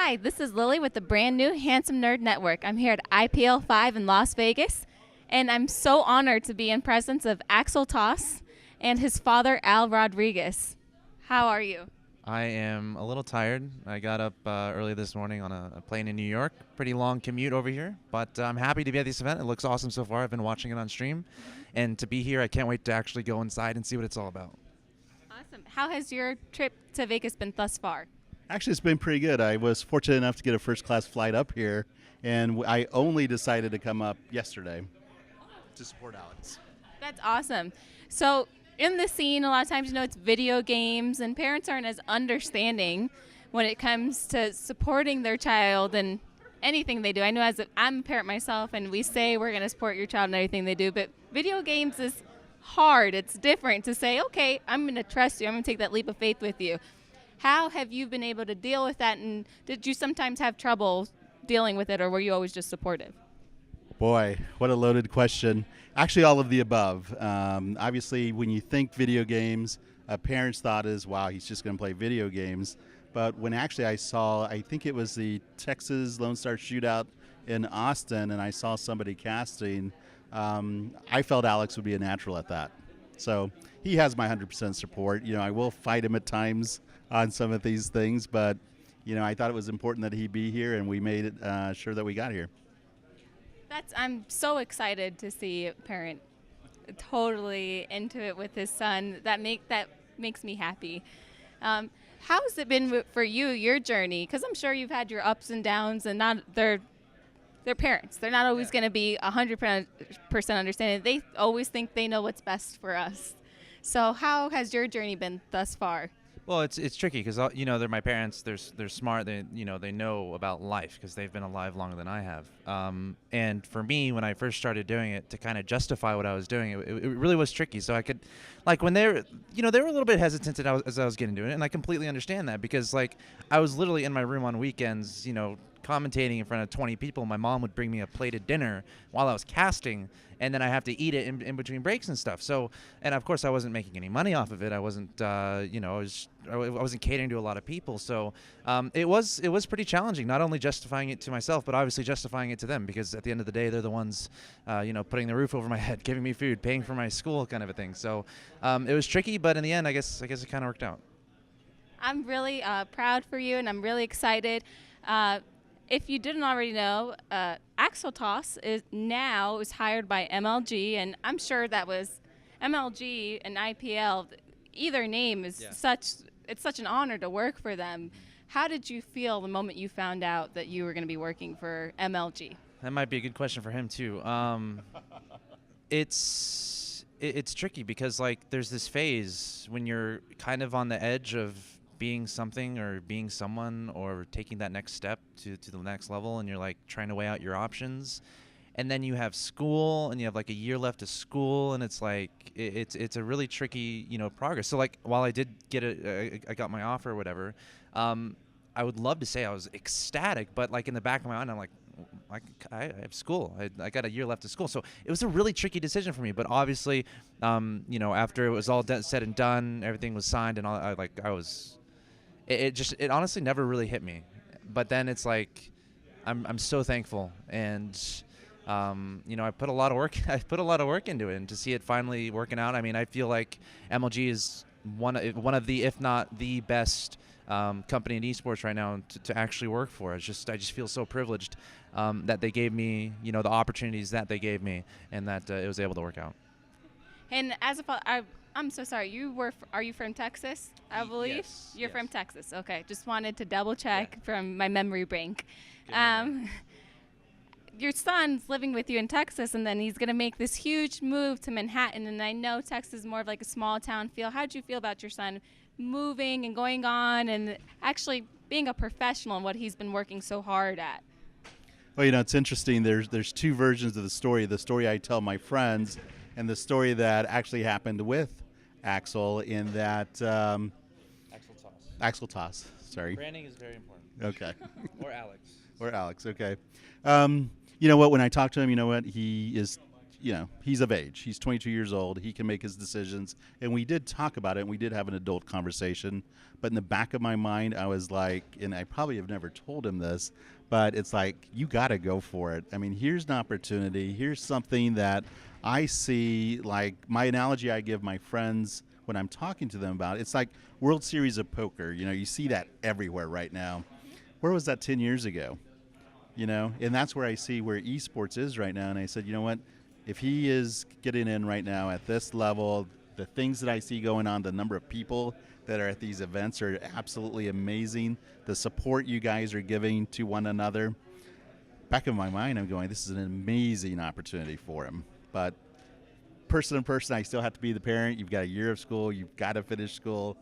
Hi, this is Lily with the brand new Handsome Nerd Network. I'm here at IPL5 in Las Vegas, and I'm so honored to be in presence of Axeltoss and his father, Al Rodriguez. How are you? I am a little tired. I got up early this morning on a plane in New York. Pretty long commute over here, but I'm happy to be at this event. It looks awesome so far. I've been watching it on stream, and to be here, I can't wait to actually go inside and see what it's all about. Awesome. How has your trip to Vegas been thus far? Actually, it's been pretty good. I was fortunate enough to get a first-class flight up here, and I only decided to come up yesterday to support Alex. That's awesome. So, in the scene, a lot of times, it's video games, and parents aren't as understanding when it comes to supporting their child and anything they do. I know I'm a parent myself, and we say we're going to support your child in everything they do, but video games is hard. It's different to say, okay, I'm going to trust you. I'm going to take that leap of faith with you. How have you been able to deal with that, and did you sometimes have trouble dealing with it, or were you always just supportive? Boy, what a loaded question. Actually, all of the above. Obviously, when you think video games, a parent's thought is, wow, he's just going to play video games. But when actually I think it was the Texas Lone Star Shootout in Austin, and I saw somebody casting, I felt Alex would be a natural at that. So he has my 100% support. I will fight him at times on some of these things, but, I thought it was important that he be here, and we made it sure that we got here. I'm so excited to see a parent totally into it with his son. That makes me happy. How's it been for you, your journey? Because I'm sure you've had your ups and downs, and they're parents. They're not always going to be 100% understanding. They always think they know what's best for us. So how has your journey been thus far? Well, it's tricky because they're my parents. They're smart. They know about life because they've been alive longer than I have. And for me, when I first started doing it, to kind of justify what I was doing, it really was tricky. So I could, when they were a little bit hesitant as I was getting into it, and I completely understand that because I was literally in my room on weekends, commentating in front of 20 people. My mom would bring me a plated dinner while I was casting, and then I have to eat it in between breaks and stuff. So, and of course I wasn't making any money off of it. I wasn't, I wasn't catering to a lot of people. So it was pretty challenging, not only justifying it to myself, but obviously justifying it to them, because at the end of the day, they're the ones, putting the roof over my head, giving me food, paying for my school, kind of a thing. So it was tricky, but in the end, I guess it kind of worked out. I'm really proud for you, and I'm really excited. If you didn't already know, Axeltoss is hired by MLG, and I'm sure that was MLG and IPL. Either name is such an honor to work for them. How did you feel the moment you found out that you were going to be working for MLG? That might be a good question for him too. It's tricky because there's this phase when you're kind of on the edge of being something or being someone or taking that next step to the next level, and you're trying to weigh out your options, and then you have school and you have a year left of school, and it's it's a really tricky progress. So while I did get I got my offer or whatever, I would love to say I was ecstatic, but in the back of my mind I'm I have school. I got a year left of school. So it was a really tricky decision for me. But obviously, after it was all said and done, everything was signed, and all, it honestly never really hit me. But then it's I'm so thankful, and I put a lot of work. I put a lot of work into it, and to see it finally working out. I mean, I feel like MLG is one of the, if not the best company in esports right now to actually work for. I just feel so privileged that they gave me the opportunities that they gave me, and that it was able to work out. And I'm so sorry. Are you from Texas? I believe you're from Texas. Okay, just wanted to double check from my memory bank. Your son's living with you in Texas, and then he's going to make this huge move to Manhattan. And I know Texas is more of a small town feel. How did you feel about your son moving and going on and actually being a professional in what he's been working so hard at? Well, it's interesting. There's two versions of the story. The story I tell my friends, and the story that actually happened with Axel, in that Axeltoss. Sorry. Branding is very important. Okay. Or Alex. Or Alex. Okay. You know what? When I talk to him, he is he's of age. He's 22 years old. He can make his decisions. And we did talk about it, and we did have an adult conversation. But in the back of my mind, I was like, and I probably have never told him this, but it's like, you got to go for it. I mean, here's an opportunity. Here's something that I see, like my analogy I give my friends when I'm talking to them about, it's like World Series of Poker. You see that everywhere right now. Where was that 10 years ago? And that's where I see where esports is right now. And I said, you know what? If he is getting in right now at this level, the things that I see going on, the number of people that are at these events are absolutely amazing. The support you guys are giving to one another. Back in my mind, I'm going, this is an amazing opportunity for him. But person to person, I still have to be the parent. You've got a year of school. You've got to finish school.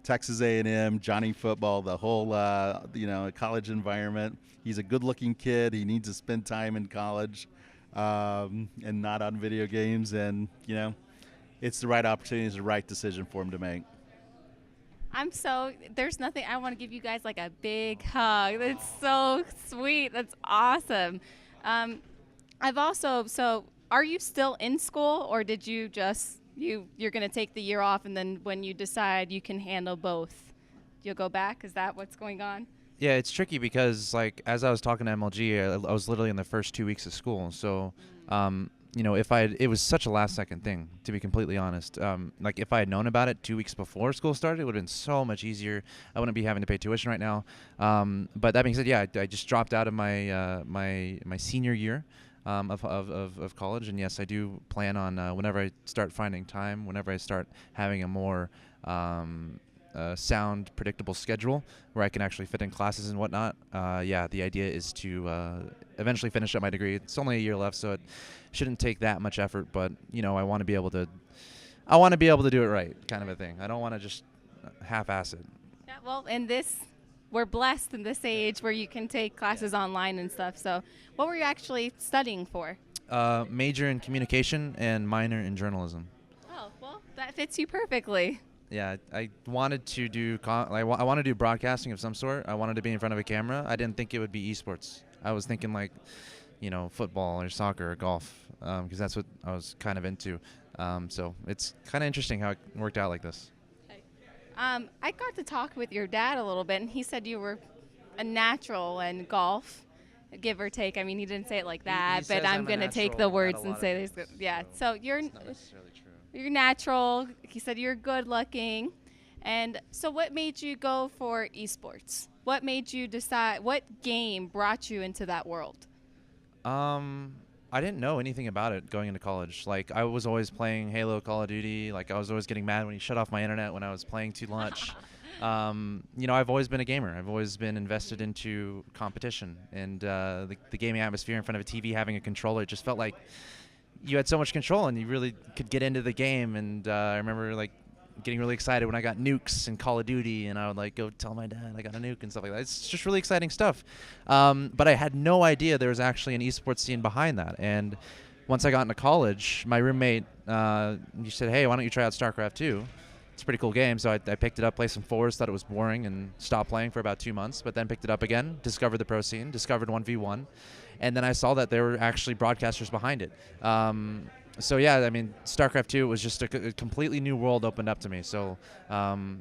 Texas A&M, Johnny football, the whole, college environment. He's a good-looking kid. He needs to spend time in college and not on video games. And, it's the right opportunity. It's the right decision for him to make. There's nothing, I want to give you guys like a big hug. That's so sweet. That's awesome. Are you still in school, or did you just, you're going to take the year off, and then when you decide you can handle both, you'll go back? Is that what's going on? Yeah, it's tricky because, like, as I was talking to MLG, I was literally in the first 2 weeks of school. So, it was such a last-second thing, to be completely honest. Like, if I had known about it 2 weeks before school started, it would have been so much easier. I wouldn't be having to pay tuition right now. But that being said, yeah, I just dropped out of my my senior year of college, and yes, I do plan on whenever I start finding time, whenever I start having a more sound, predictable schedule where I can actually fit in classes and whatnot. The idea is to eventually finish up my degree. It's only a year left, so it shouldn't take that much effort. But I want to be able to do it right, kind of a thing. I don't want to just half-ass it. Yeah, well, we're blessed in this age where you can take classes online and stuff. So, what were you actually studying for? Major in communication and minor in journalism. Oh, well, that fits you perfectly. Yeah, I wanted to do I want to do broadcasting of some sort. I wanted to be in front of a camera. I didn't think it would be esports. I was thinking like, football or soccer or golf, because that's what I was kind of into. So it's kind of interesting how it worked out like this. Okay. I got to talk with your dad a little bit, and he said you were a natural in golf, give or take. I mean, he didn't say it like that, but I'm going to take the words and say this. Yeah, so you're not necessarily true. You're natural. He said you're good looking. And so what made you go for esports? What made you decide, what game brought you into that world? I didn't know anything about it going into college. Like, I was always playing Halo, Call of Duty. Like, I was always getting mad when he shut off my internet when I was playing too much. I've always been a gamer. I've always been invested into competition. And the gaming atmosphere in front of a TV, having a controller, it just felt like you had so much control and you really could get into the game. And I remember like getting really excited when I got nukes in Call of Duty, and I would like go tell my dad I got a nuke and stuff like that. It's just really exciting stuff. But I had no idea there was actually an esports scene behind that. And once I got into college, my roommate he said, hey, why don't you try out StarCraft 2? It's a pretty cool game. So I picked it up, played some fours, thought it was boring, and stopped playing for about 2 months, but then picked it up again, discovered the pro scene, discovered 1v1. And then I saw that there were actually broadcasters behind it. So yeah, I mean, StarCraft 2 was just a completely new world opened up to me. So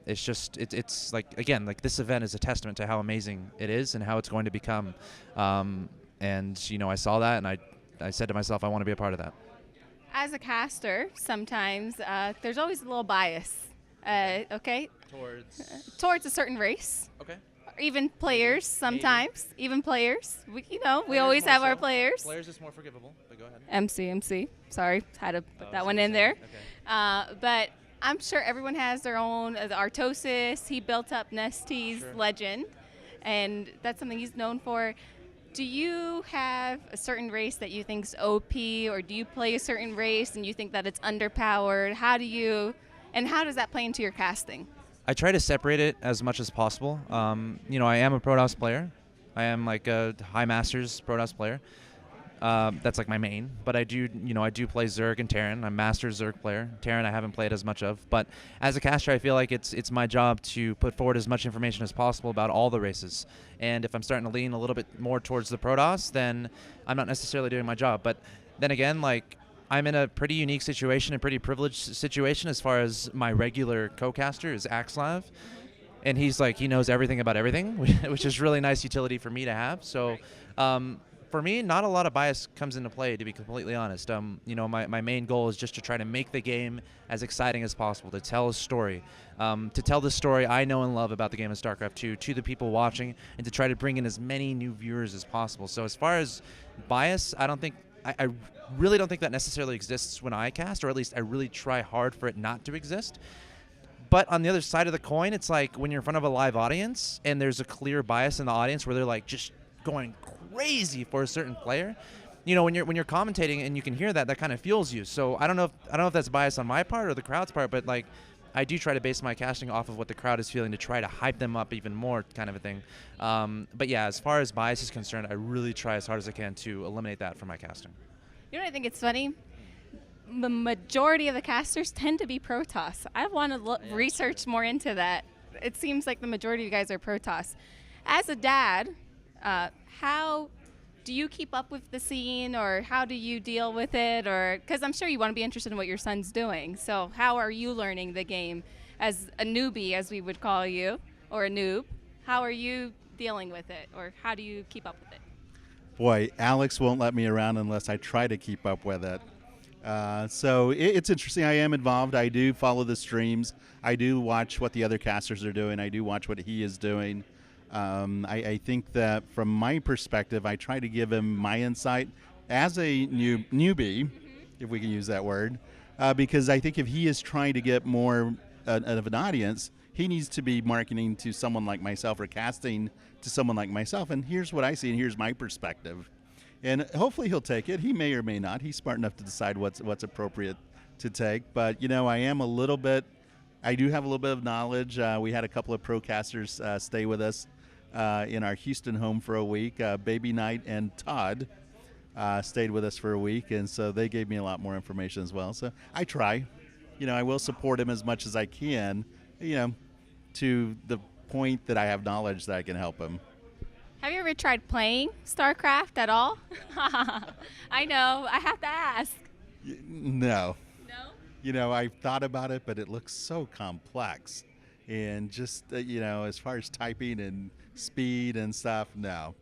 it's like, again, like this event is a testament to how amazing it is and how it's going to become. And I saw that, and I said to myself, I want to be a part of that. As a caster, sometimes there's always a little bias. Okay. Towards a certain race. Okay. Even players sometimes. Maybe. Even players. We always have our players. Players is more forgivable, but go ahead. MC. Sorry, had to put that one in there. Okay. But I'm sure everyone has their own. Artosis, he built up Nesty's legend, and that's something he's known for. Do you have a certain race that you think's OP, or do you play a certain race and you think that it's underpowered? How does that play into your casting? I try to separate it as much as possible. I am a Protoss player. I am like a High Masters Protoss player. That's like my main. But I do play Zerg and Terran. I'm Master Zerg player. Terran I haven't played as much of. But as a caster, I feel like it's my job to put forward as much information as possible about all the races. And if I'm starting to lean a little bit more towards the Protoss, then I'm not necessarily doing my job. But then again, like, I'm in a pretty unique situation, a pretty privileged situation as far as my regular co-caster is Axeltoss. And he's like, he knows everything about everything, which is really nice utility for me to have. So for me, not a lot of bias comes into play, to be completely honest. My main goal is just to try to make the game as exciting as possible, to tell a story, to tell the story I know and love about the game of StarCraft 2 to the people watching, and to try to bring in as many new viewers as possible. So as far as bias, I really don't think that necessarily exists when I cast, or at least I really try hard for it not to exist. But on the other side of the coin, it's like when you're in front of a live audience and there's a clear bias in the audience where they're like just going crazy for a certain player. When you're commentating and you can hear that, that kind of fuels you. So I don't know if that's bias on my part or the crowd's part, but like I do try to base my casting off of what the crowd is feeling to try to hype them up even more, kind of a thing. But yeah, as far as bias is concerned, I really try as hard as I can to eliminate that from my casting. You know what I think it's funny? The majority of the casters tend to be Protoss. I want to research more into that. It seems like the majority of you guys are Protoss. As a dad, how do you keep up with the scene, or how do you deal with it? Or because I'm sure you want to be interested in what your son's doing. So how are you learning the game as a newbie, as we would call you, or a noob? How are you dealing with it, or how do you keep up with it? Boy, Alex won't let me around unless I try to keep up with it. So it's interesting. I am involved. I do follow the streams. I do watch what the other casters are doing. I do watch what he is doing. I think that from my perspective, I try to give him my insight as a newbie, if we can use that word, because I think if he is trying to get more of an audience, he needs to be marketing to someone like myself or casting to someone like myself. And here's what I see, and here's my perspective. And hopefully he'll take it. He may or may not. He's smart enough to decide what's appropriate to take. But, I do have a little bit of knowledge. We had a couple of pro-casters stay with us in our Houston home for a week. Baby Knight and Todd stayed with us for a week, and so they gave me a lot more information as well. So I try. I will support him as much as I can, to the point that I have knowledge that I can help him. Have you ever tried playing StarCraft at all? I know. I have to ask. No. No? I've thought about it, but it looks so complex. And just, as far as typing and speed and stuff, no.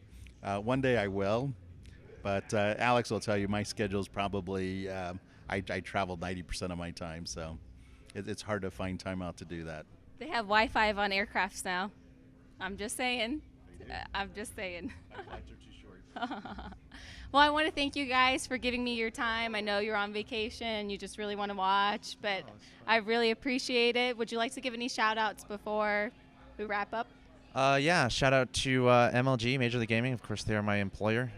One day I will. But Alex will tell you my schedule is probably, I travel 90% of my time. So it's hard to find time out to do that. They have Wi-Fi on aircrafts now. I'm just saying. I'm just saying. My flights are too short. Well, I want to thank you guys for giving me your time. I know you're on vacation. You just really want to watch, but I really appreciate it. Would you like to give any shout-outs before we wrap up? Yeah, shout out to MLG, Major League Gaming. Of course, they are my employer.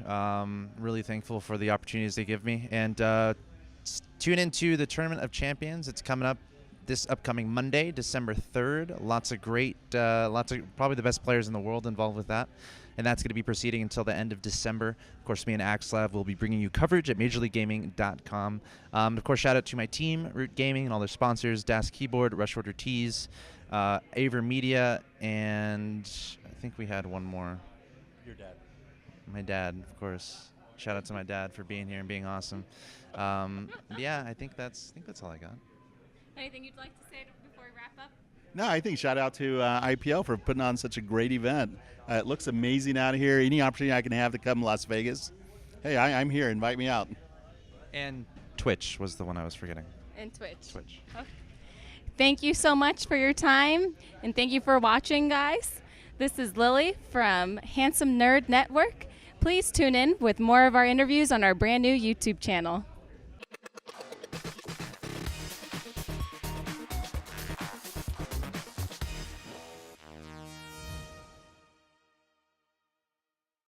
Really thankful for the opportunities they give me. And tune into the Tournament of Champions. It's coming up this upcoming Monday, December 3rd. Lots of probably the best players in the world involved with that. And that's going to be proceeding until the end of December. Of course, me and Axeltoss will be bringing you coverage at MajorLeagueGaming.com. Of course, shout out to my team, Root Gaming, and all their sponsors, Das Keyboard, Rush Order Tees, Aver Media, and I think we had one more. Your dad. My dad, of course. Shout out to my dad for being here and being awesome. Yeah, I think that's all I got. Anything you'd like to say before we wrap up? No, I think shout out to IPL for putting on such a great event. It looks amazing out here. Any opportunity I can have to come to Las Vegas, hey, I'm here. Invite me out. And Twitch was the one I was forgetting. And Twitch. Okay. Thank you so much for your time, and thank you for watching, guys. This is Lily from Handsome Nerd Network. Please tune in with more of our interviews on our brand new YouTube channel.